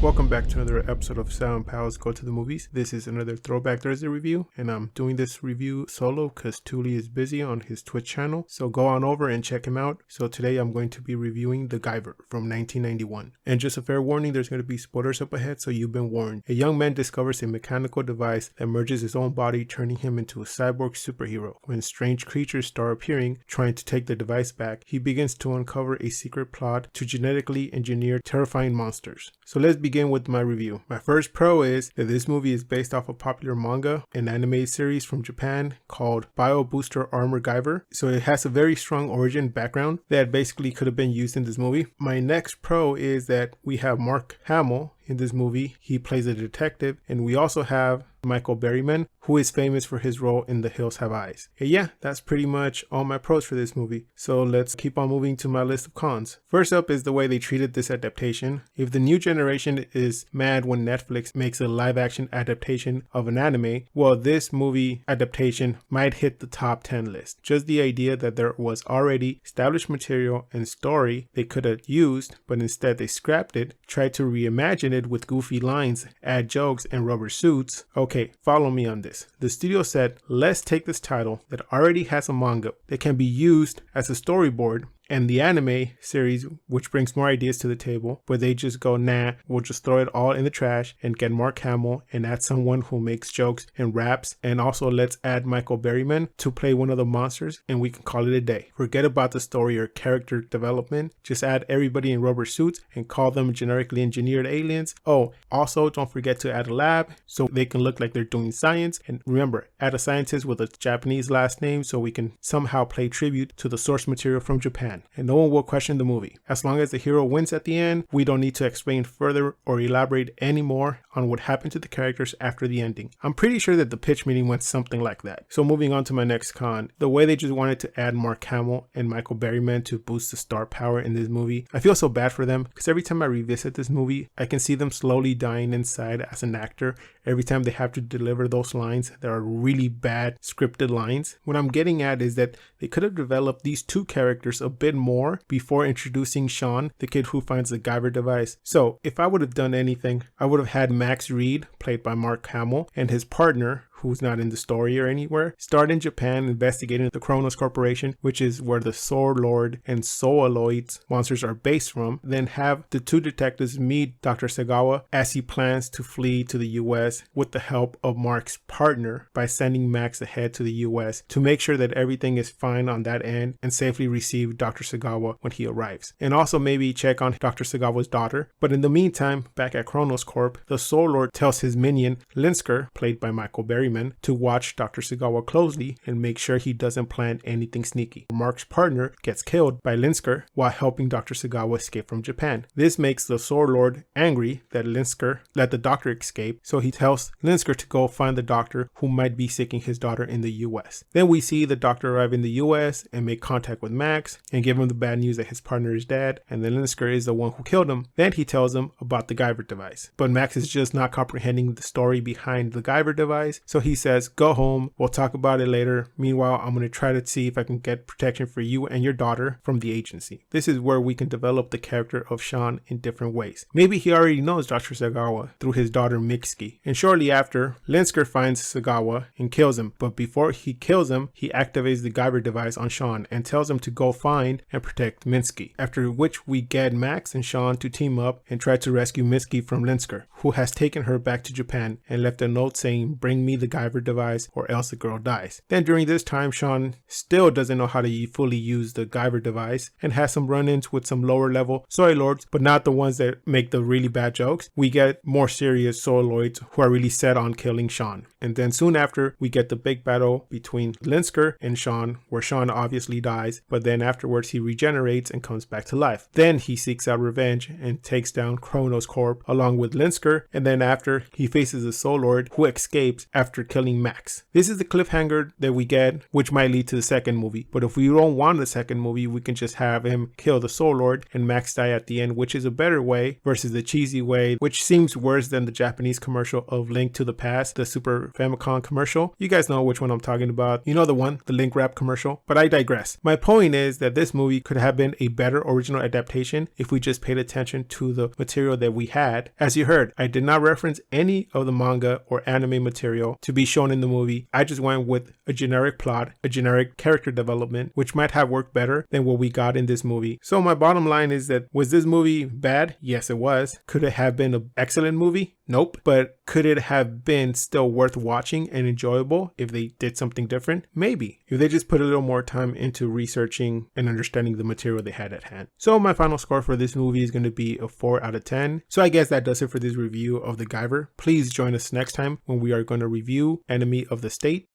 Welcome back to another episode of Sound Pals Go to the Movies. This is another Throwback Thursday review, and I'm doing this review solo because Touly is busy on his Twitch channel, so go on over and check him out. So today I'm going to be reviewing The Guyver from 1991. And just a fair warning, there's going to be spoilers up ahead, so you've been warned. A young man discovers a mechanical device that merges his own body, turning him into a cyborg superhero. When strange creatures start appearing, trying to take the device back, he begins to uncover a secret plot to genetically engineer terrifying monsters. So let's begin with my review. My first pro is that this movie is based off a popular manga and anime series from Japan called Bio Booster Armor Guyver. So it has a very strong origin background that basically could have been used in this movie. My next pro is that we have Mark Hamill in this movie. He plays a detective, and we also have Michael Berryman, who is famous for his role in The Hills Have Eyes. And yeah, that's pretty much all my pros for this movie. So let's keep on moving to my list of cons. First up is the way they treated this adaptation. If the new generation is mad when Netflix makes a live action adaptation of an anime, well, this movie adaptation might hit the top 10 list. Just the idea that there was already established material and story they could have used, but instead they scrapped it, tried to reimagine it with goofy lines, add jokes, and rubber suits. Okay, follow me on this. The studio said, let's take this title that already has a manga that can be used as a storyboard and the anime series, which brings more ideas to the table, where they just go, nah, we'll just throw it all in the trash and get Mark Hamill and add someone who makes jokes and raps, and also let's add Michael Berryman to play one of the monsters, and we can call it a day. Forget about the story or character development, just add everybody in rubber suits and call them genetically engineered aliens. Oh, also don't forget to add a lab so they can look like they're doing science, and remember, add a scientist with a Japanese last name so we can somehow pay tribute to the source material from Japan. And no one will question the movie. As long as the hero wins at the end, we don't need to explain further or elaborate any more on what happened to the characters after the ending. I'm pretty sure that the pitch meeting went something like that. So moving on to my next con, the way they just wanted to add Mark Hamill and Michael Berryman to boost the star power in this movie. I feel so bad for them because every time I revisit this movie, I can see them slowly dying inside as an actor every time they have to deliver those lines that are really bad scripted lines. What I'm getting at is that they could have developed these two characters a bit more before introducing Sean, the kid who finds the Guyver device. So if I would have done anything, I would have had Max Reed, played by Mark Hamill, and his partner, who's not in the story or anywhere, start in Japan investigating the Kronos Corporation, which is where the Sword Lord and Souloids monsters are based from. Then have the two detectives meet Dr. Sagawa as he plans to flee to the US with the help of Mark's partner by sending Max ahead to the US to make sure that everything is fine on that end and safely receive Dr. Sagawa when he arrives. And also maybe check on Dr. Sagawa's daughter. But in the meantime, back at Kronos Corp, the Soul Lord tells his minion, Linsker, played by Michael Berryman, to watch Dr. Sagawa closely and make sure he doesn't plan anything sneaky. Mark's partner gets killed by Linsker while helping Dr. Sagawa escape from Japan. This makes the Sword Lord angry that Linsker let the doctor escape, so he tells Linsker to go find the doctor who might be seeking his daughter in the US. Then we see the doctor arrive in the US and make contact with Max and give him the bad news that his partner is dead and then Linsker is the one who killed him. Then he tells him about the Guyver device. But Max is just not comprehending the story behind the Guyver device, so he says, go home, we'll talk about it later. Meanwhile, I'm going to try to see if I can get protection for you and your daughter from the agency. This is where we can develop the character of Sean in different ways. Maybe he already knows Dr. Sagawa through his daughter Mitsuki. And shortly after, Linsker finds Sagawa and kills him. But before he kills him, he activates the Guyver device on Sean and tells him to go find and protect Mitsuki. After which we get Max and Sean to team up and try to rescue Mitsuki from Linsker, who has taken her back to Japan and left a note saying, bring me the Guyver device or else the girl dies. Then during this time, Sean still doesn't know how to fully use the Guyver device and has some run-ins with some lower level Soy Lords, but not the ones that make the really bad jokes. We get more serious Souloids who are really set on killing Sean. And then soon after, we get the big battle between Linsker and Sean, where Sean obviously dies, but then afterwards he regenerates and comes back to life. Then he seeks out revenge and takes down Kronos Corp along with Linsker, and then after he faces a Soul Lord who escapes after after killing Max. This is the cliffhanger that we get, which might lead to the second movie. But if we don't want the second movie, we can just have him kill the Soul Lord and Max die at the end, which is a better way versus the cheesy way, which seems worse than the Japanese commercial of Link to the Past, the Super Famicom commercial. You guys know which one I'm talking about. You know the one, the Link Wrap commercial. But I digress. My point is that this movie could have been a better original adaptation if we just paid attention to the material that we had. As you heard, I did not reference any of the manga or anime material to be shown in the movie. I just went with a generic plot, a generic character development, which might have worked better than what we got in this movie. So my bottom line is that, was this movie bad? Yes, it was. Could it have been an excellent movie? Nope. But could it have been still worth watching and enjoyable if they did something different? Maybe. If they just put a little more time into researching and understanding the material they had at hand. So my final score for this movie is going to be a 4 out of 10. So I guess that does it for this review of the Guyver. Please join us next time when we are going to review Enemy of the State.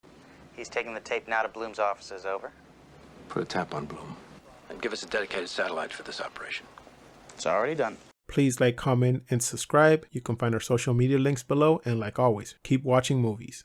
He's taking the tape now to Bloom's offices, over. Put a tap on Bloom and give us a dedicated satellite for this operation. It's already done. Please like, comment, and subscribe. You can find our social media links below. And like always, keep watching movies.